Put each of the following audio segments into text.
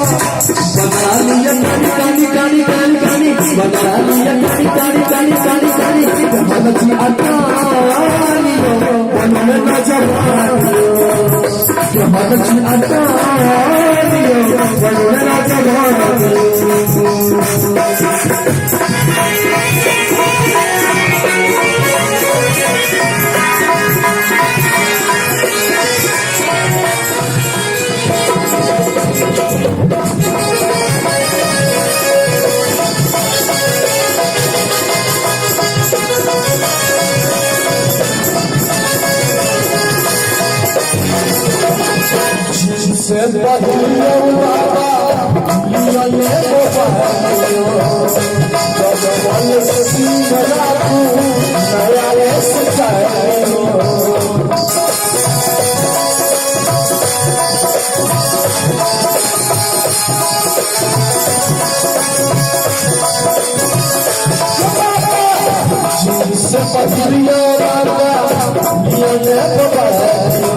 बना लिया कानी कानी कानी कानी कानी बना लिया कानी कानी कानी कानी कानी जमानती अटानियो बनने ना जवानियो जमानती अटानियो बनने ना जवानियो से बदलियो बाबा लिया ये गोपालियो जगवान से सीधा तू नया ये सचाइयो से बदलियो बाबा लिया ये गोपालियो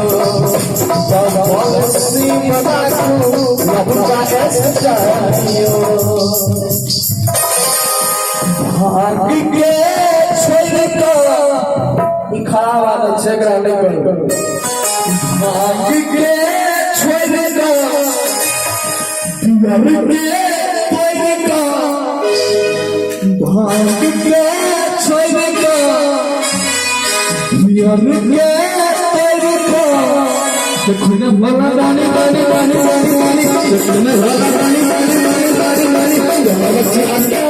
भाग के छोड़ को खड़ा वाला छेकरा नहीं करो भाग के छोड़ को दिवार के कोई को भाग के छोड़ को दिवार के कोई को देखना भला गाने गाने गाने गाने गाने देखना भला गाने गाने गाने गाने गाने बच्चे अंदर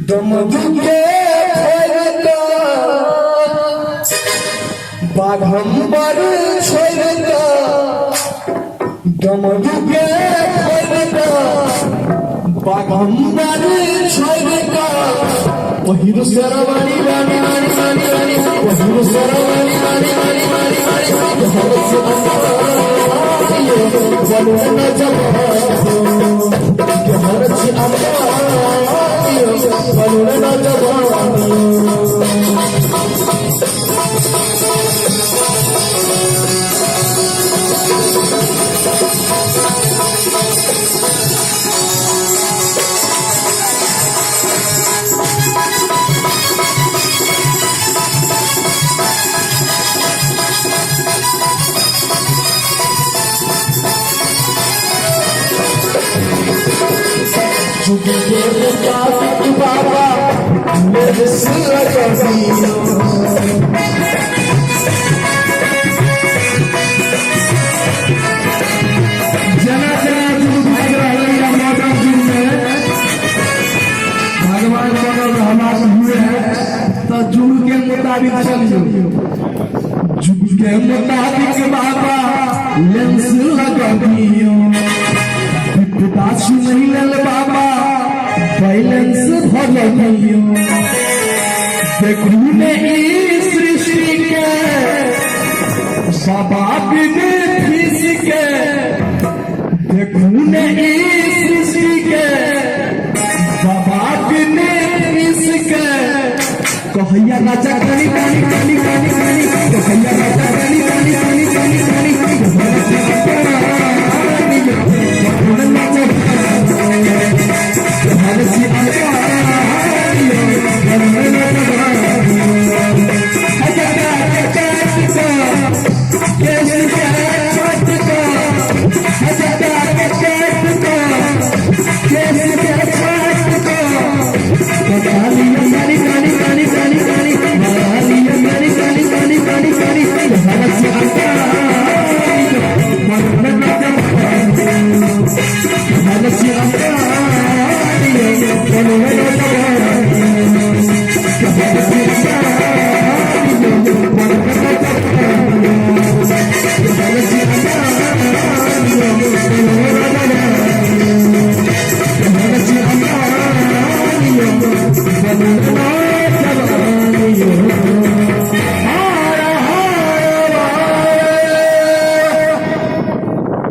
दम दुखे बाघंबर छोड़ता दम दुखे बाघंबर छोड़ता पहिरो सरवानी वानी वानी वानी वानी पहिरो सरवानी वानी वानी वानी वानी बहुत से ये बनना जवानियो बहुत से अम्मानियो बनना जवानियो बाबा मेरे सिर कसियो जना जना जुग भाग रहे हैं मौसम जुग में भगवान मगर हमारे हुए हैं तो जुग के मुताबिक चलियो जुग के मुताबिक बाबा लेंस लगा दियो दास नहीं लल बाबा बैलेंस भर दियो देखू ने इस सृष्टि के बाबा बिन फीस के